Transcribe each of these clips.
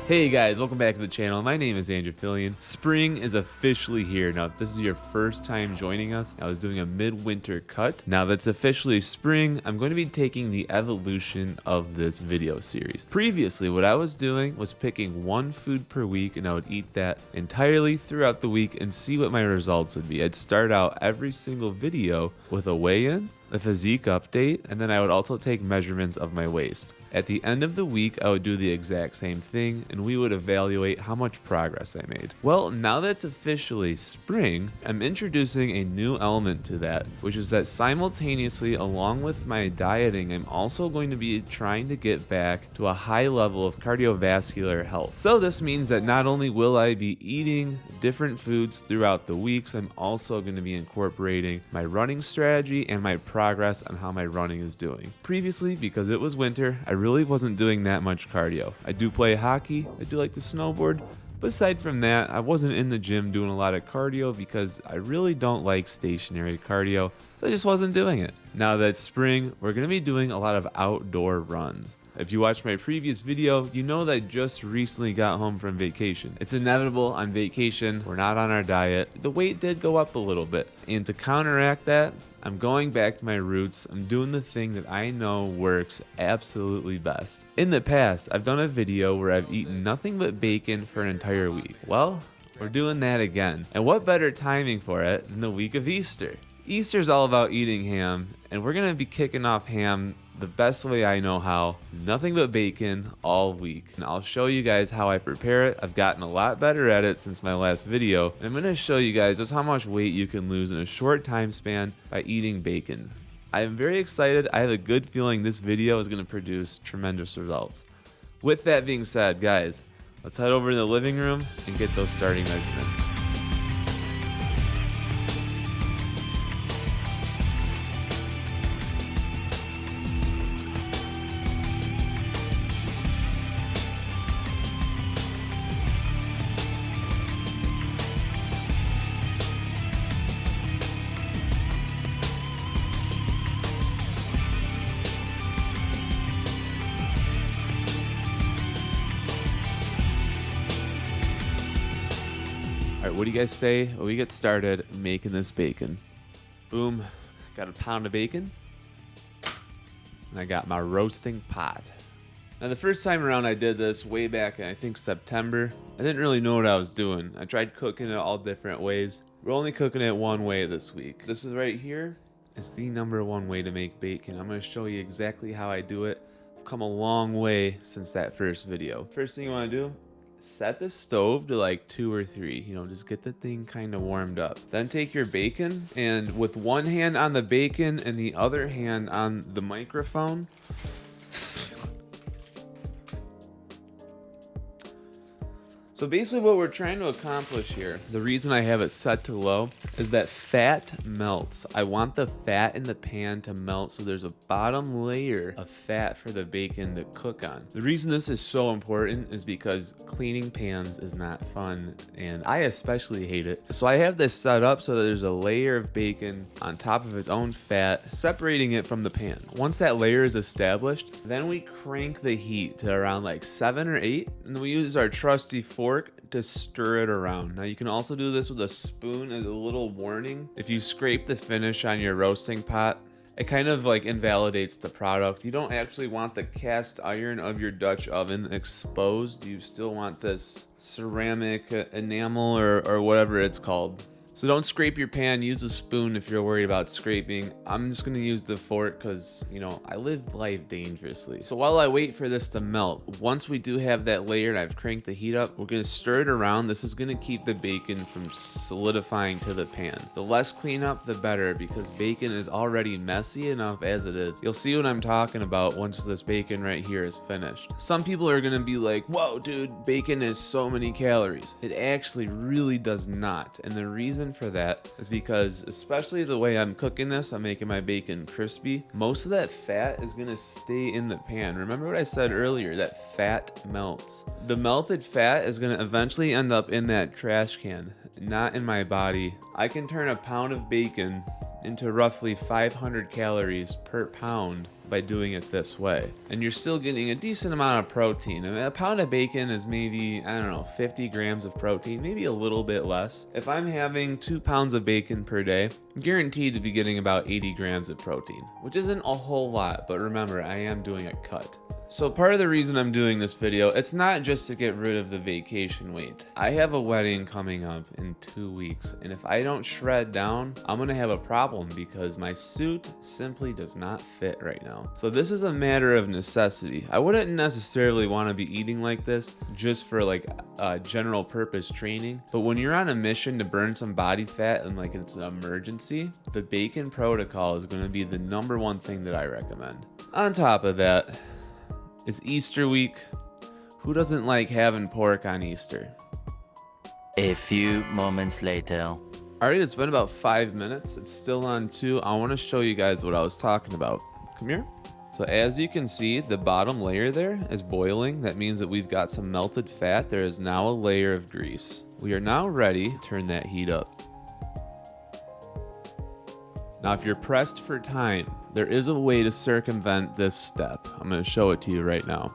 Hey guys, welcome back to the channel. My name is Andrew Fillion. Spring is officially here. Now, if this is your first time joining us, I was doing a midwinter cut. Now that's officially spring, I'm going to be taking the evolution of this video series. Previously, what I was doing was picking one food per week, and I would eat that entirely throughout the week and see what my results would be. I'd start out every single video with a weigh-in, a physique update, and then I would also take measurements of my waist. At the end of the week, I would do the exact same thing, and we would evaluate how much progress I made. Well, now that it's officially spring, I'm introducing a new element to that, which is that simultaneously, along with my dieting, I'm also going to be trying to get back to a high level of cardiovascular health. So this means that not only will I be eating different foods throughout the weeks, I'm also going to be incorporating my running strategy and my progress on how my running is doing. Previously, because it was winter, I really wasn't doing that much cardio. I do play hockey, I do like to snowboard, but aside from that, I wasn't in the gym doing a lot of cardio because I really don't like stationary cardio, so I just wasn't doing it. Now that it's spring, we're going to be doing a lot of outdoor runs. If you watched my previous video, you know that I just recently got home from vacation. It's inevitable on vacation, we're not on our diet. The weight did go up a little bit, and to counteract that, I'm going back to my roots. I'm doing the thing that I know works absolutely best. In the past, I've done a video where I've eaten nothing but bacon for an entire week. Well, we're doing that again. And what better timing for it than the week of Easter? Easter's all about eating ham, and we're gonna be kicking off ham the best way I know how, nothing but bacon all week. And I'll show you guys how I prepare it. I've gotten a lot better at it since my last video, and I'm gonna show you guys just how much weight you can lose in a short time span by eating bacon. I am very excited. I have a good feeling this video is gonna produce tremendous results. With that being said, guys, let's head over to the living room and get those starting measurements. All right, what do you guys say when we get started making this bacon? Boom, got a pound of bacon, and I got my roasting pot. Now, the first time around I did this way back in, I think, September, I didn't really know what I was doing. I tried cooking it all different ways. We're only cooking it one way this week. This is right here. It's the #1 way to make bacon. I'm gonna show you exactly how I do it. I've come a long way since that first video. First thing you wanna do, set the stove to like 2 or 3, just get the thing kind of warmed up. Then take your bacon, and with one hand on the bacon and the other hand on the microphone, so basically what we're trying to accomplish here, the reason I have it set to low, is that fat melts. I want the fat in the pan to melt so there's a bottom layer of fat for the bacon to cook on. The reason this is so important is because cleaning pans is not fun, and I especially hate it. So I have this set up so that there's a layer of bacon on top of its own fat, separating it from the pan. Once that layer is established, then we crank the heat to around like 7 or 8, and then we use our trusty fork to stir it around. Now, you can also do this with a spoon as a little warning. If you scrape the finish on your roasting pot, it kind of like invalidates the product. You don't actually want the cast iron of your Dutch oven exposed. You still want this ceramic enamel or whatever it's called. So don't scrape your pan, use a spoon if you're worried about scraping. I'm just gonna use the fork because, I live life dangerously. So while I wait for this to melt, once we do have that layer and I've cranked the heat up, we're gonna stir it around. This is gonna keep the bacon from solidifying to the pan. The less cleanup, the better, because bacon is already messy enough as it is. You'll see what I'm talking about once this bacon right here is finished. Some people are gonna be like, whoa, dude, bacon has so many calories. It actually really does not. And the reason for that is because, especially the way I'm cooking this, I'm making my bacon crispy. Most of that fat is gonna stay in the pan. Remember what I said earlier, that fat melts. The melted fat is gonna eventually end up in that trash can, not in my body. I can turn a pound of bacon into roughly 500 calories per pound by doing it this way. And you're still getting a decent amount of protein. I mean, a pound of bacon is maybe, I don't know, 50 grams of protein, maybe a little bit less. If I'm having 2 pounds of bacon per day, I'm guaranteed to be getting about 80 grams of protein, which isn't a whole lot, but remember, I am doing a cut. So part of the reason I'm doing this video, it's not just to get rid of the vacation weight. I have a wedding coming up in 2 weeks, and if I don't shred down, I'm gonna have a problem because my suit simply does not fit right now. So this is a matter of necessity. I wouldn't necessarily want to be eating like this just for like general purpose training, but when you're on a mission to burn some body fat and like it's an emergency, the bacon protocol is gonna be the #1 thing that I recommend. On top of that, it's Easter week. Who doesn't like having pork on Easter? A few moments later. All right, it's been about 5 minutes. It's still on 2. I want to show you guys what I was talking about. Come here. So as you can see, the bottom layer there is boiling. That means that we've got some melted fat. There is now a layer of grease. We are now ready to turn that heat up. Now, if you're pressed for time, there is a way to circumvent this step. I'm going to show it to you right now.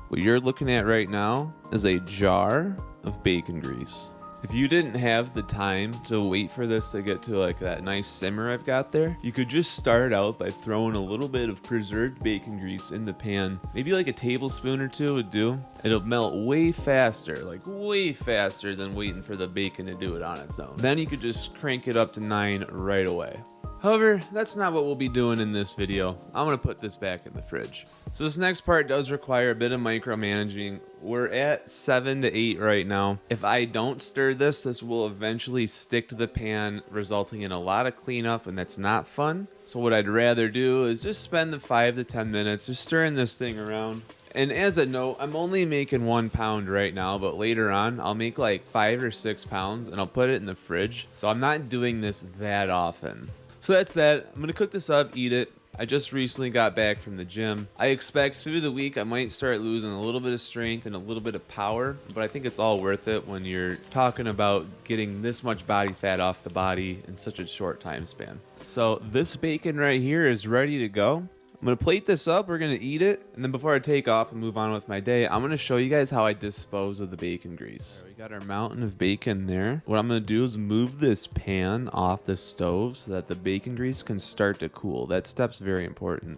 What you're looking at right now is a jar of bacon grease. If you didn't have the time to wait for this to get to like that nice simmer I've got there, you could just start out by throwing a little bit of preserved bacon grease in the pan. Maybe like a tablespoon or 2 would do. It'll melt way faster, like way faster than waiting for the bacon to do it on its own. Then you could just crank it up to 9 right away. However, that's not what we'll be doing in this video. I'm gonna put this back in the fridge. So this next part does require a bit of micromanaging. We're at 7 to 8 right now. If I don't stir this, this will eventually stick to the pan, resulting in a lot of cleanup, and that's not fun. So what I'd rather do is just spend the 5 to 10 minutes just stirring this thing around. And as a note, I'm only making 1 pound right now, but later on, I'll make like 5 or 6 pounds, and I'll put it in the fridge. So I'm not doing this that often. So that's that. I'm gonna cook this up, eat it. I just recently got back from the gym. I expect through the week I might start losing a little bit of strength and a little bit of power, but I think it's all worth it when you're talking about getting this much body fat off the body in such a short time span. So this bacon right here is ready to go. I'm gonna plate this up, we're gonna eat it, and then before I take off and move on with my day, I'm gonna show you guys how I dispose of the bacon grease. Right, we got our mountain of bacon there. What I'm gonna do is move this pan off the stove so that the bacon grease can start to cool. That step's very important.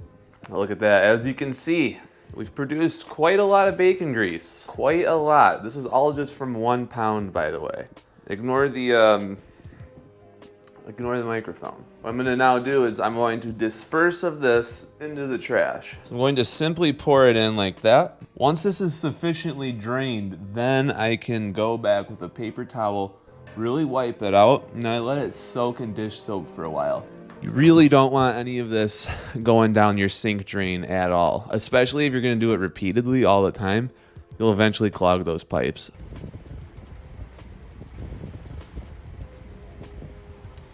Look at that, as you can see, we've produced quite a lot of bacon grease. Quite a lot. This is all just from 1 pound, by the way. Ignore the microphone. What I'm gonna now do is I'm going to disperse of this into the trash. So I'm going to simply pour it in like that. Once this is sufficiently drained, then I can go back with a paper towel, really wipe it out, and I let it soak in dish soap for a while. You really don't want any of this going down your sink drain at all, especially if you're gonna do it repeatedly all the time. You'll eventually clog those pipes.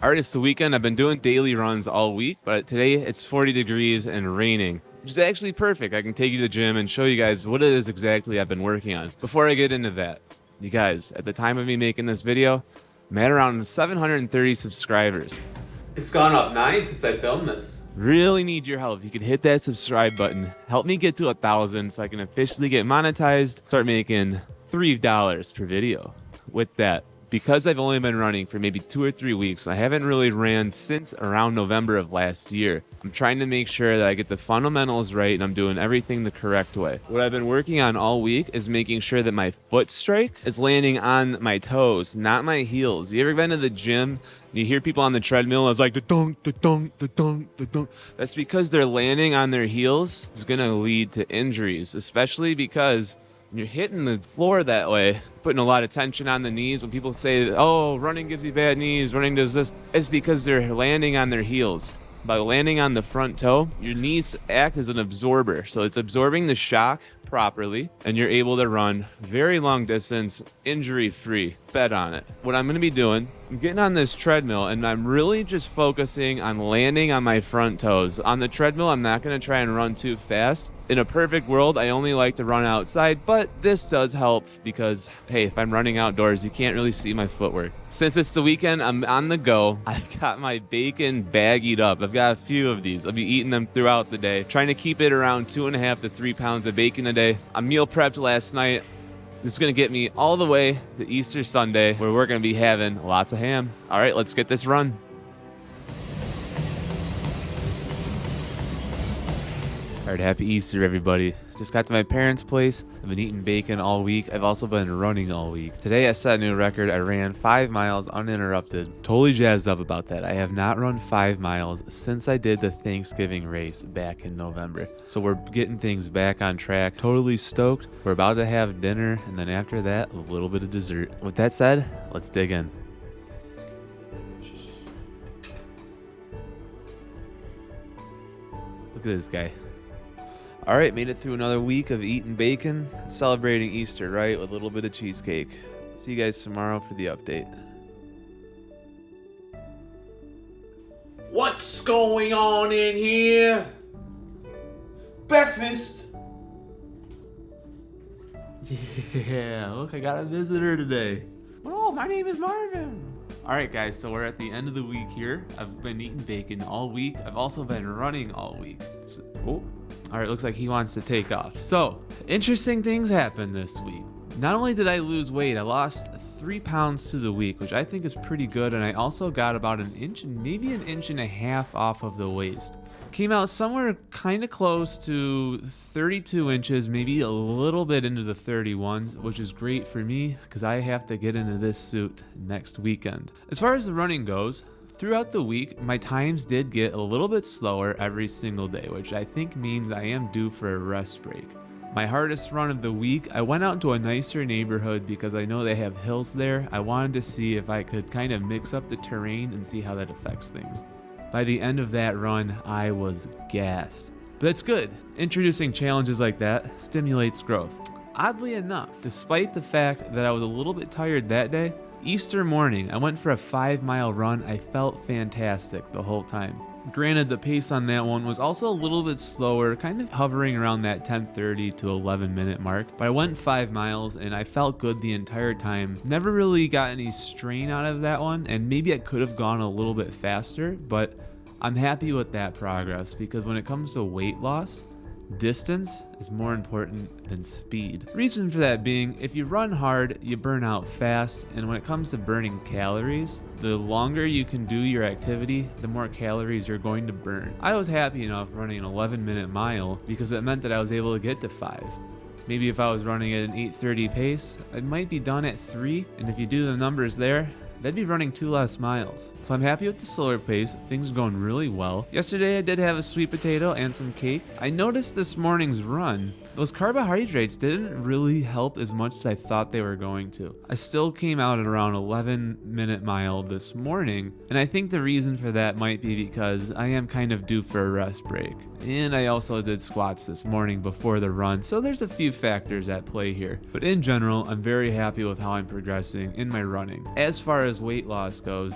All right, it's the weekend. I've been doing daily runs all week, but today it's 40 degrees and raining, which is actually perfect. I can take you to the gym and show you guys what it is exactly I've been working on. Before I get into that, you guys, at the time of me making this video, I'm at around 730 subscribers. It's gone up 9 since I filmed this. Really need your help. If you could hit that subscribe button, help me get to 1,000 so I can officially get monetized, start making $3 per video. With that, because I've only been running for maybe 2 or 3 weeks, I haven't really ran since around November of last year. I'm trying to make sure that I get the fundamentals right and I'm doing everything the correct way. What I've been working on all week is making sure that my foot strike is landing on my toes, not my heels. You ever been to the gym? You hear people on the treadmill, it's like the dunk, the dunk, the dunk, the dunk. That's because they're landing on their heels. It's gonna lead to injuries, especially because when you're hitting the floor that way, putting a lot of tension on the knees. When people say, oh, running gives you bad knees, running does this, it's because they're landing on their heels. By landing on the front toe, your knees act as an absorber. So it's absorbing the shock properly, and you're able to run very long distance, injury-free. Bet on it. What I'm gonna be doing I'm getting on this treadmill and I'm really just focusing on landing on my front toes. On the treadmill, I'm not going to try and run too fast. In a perfect world, I only like to run outside, but this does help because, hey, if I'm running outdoors, you can't really see my footwork. Since it's the weekend, I'm on the go. I've got my bacon baggied up. I've got a few of these. I'll be eating them throughout the day, trying to keep it around 2.5 to 3 pounds of bacon a day. I meal prepped last night. This is going to get me all the way to Easter Sunday, where we're going to be having lots of ham. All right, let's get this run. All right, happy Easter, everybody. Just got to my parents' place. I've been eating bacon all week. I've also been running all week. Today I set a new record. I ran 5 miles uninterrupted. Totally jazzed up about that. I have not run 5 miles since I did the Thanksgiving race back in November. So we're getting things back on track. Totally stoked. We're about to have dinner, and then after that, a little bit of dessert. With that said, let's dig in. Look at this guy. All right, made it through another week of eating bacon, celebrating Easter, right, with a little bit of cheesecake. See you guys tomorrow for the update. What's going on in here? Breakfast. Yeah, look, I got a visitor today. Oh, my name is Marvin. All right, guys, so we're at the end of the week here. I've been eating bacon all week. I've also been running all week. All right, looks like he wants to take off. So, interesting things happened this week. Not only did I lose weight, I lost 3 pounds to the week, which I think is pretty good. And I also got about an inch, maybe an inch and a half off of the waist. Came out somewhere kind of close to 32 inches, maybe a little bit into the 31s, which is great for me because I have to get into this suit next weekend. As far as the running goes, throughout the week, my times did get a little bit slower every single day, which I think means I am due for a rest break. My hardest run of the week, I went out into a nicer neighborhood because I know they have hills there. I wanted to see if I could kind of mix up the terrain and see how that affects things. By the end of that run, I was gassed. But that's good. Introducing challenges like that stimulates growth. Oddly enough, despite the fact that I was a little bit tired that day, Easter morning, I went for a 5-mile run. I felt fantastic the whole time. Granted, the pace on that one was also a little bit slower, kind of hovering around that 10:30 to 11-minute mark. But I went 5 miles and I felt good the entire time. Never really got any strain out of that one, and maybe I could have gone a little bit faster, but I'm happy with that progress because when it comes to weight loss, distance is more important than speed. Reason for that being, if you run hard, you burn out fast, and when it comes to burning calories, the longer you can do your activity, the more calories you're going to burn. I was happy enough running an 11-minute mile because it meant that I was able to get to 5. Maybe if I was running at an 8:30 pace, I might be done at 3, and if you do the numbers there, that'd be running 2 less miles. So I'm happy with the slower pace. Things are going really well. Yesterday I did have a sweet potato and some cake. I noticed this morning's run, those carbohydrates didn't really help as much as I thought they were going to. I still came out at around 11-minute mile this morning, and I think the reason for that might be because I am kind of due for a rest break. And I also did squats this morning before the run, so there's a few factors at play here. But in general, I'm very happy with how I'm progressing in my running. As far as weight loss goes,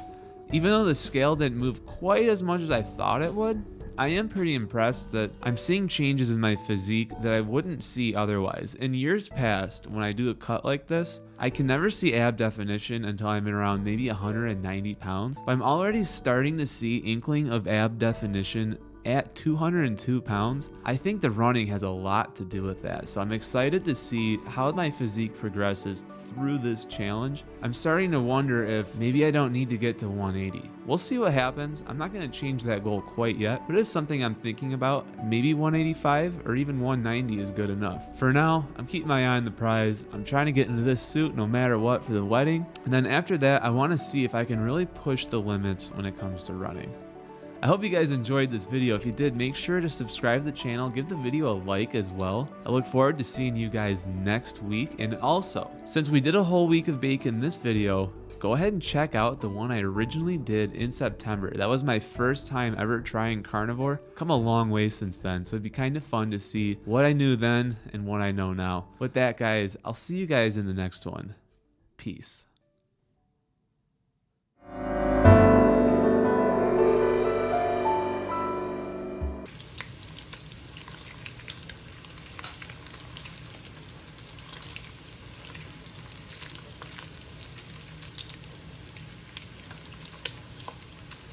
even though the scale didn't move quite as much as I thought it would, I am pretty impressed that I'm seeing changes in my physique that I wouldn't see otherwise. In years past, when I do a cut like this, I can never see ab definition until I'm around maybe 190 pounds. But I'm already starting to see inkling of ab definition at 202 pounds. I think the running has a lot to do with that. So I'm excited to see how my physique progresses through this challenge. I'm starting to wonder if maybe I don't need to get to 180. We'll see what happens. I'm not going to change that goal quite yet, but it is something I'm thinking about. Maybe 185 or even 190 is good enough. For now, I'm keeping my eye on the prize. I'm trying to get into this suit no matter what for the wedding. And then after that, I want to see if I can really push the limits when it comes to running. I hope you guys enjoyed this video. If you did, make sure to subscribe to the channel, give the video a like as well. I look forward to seeing you guys next week. And also, since we did a whole week of bacon this video, go ahead and check out the one I originally did in September. That was my first time ever trying carnivore. Come a long way since then, so it'd be kind of fun to see what I knew then and what I know now. With that, guys, I'll see you guys in the next one. Peace.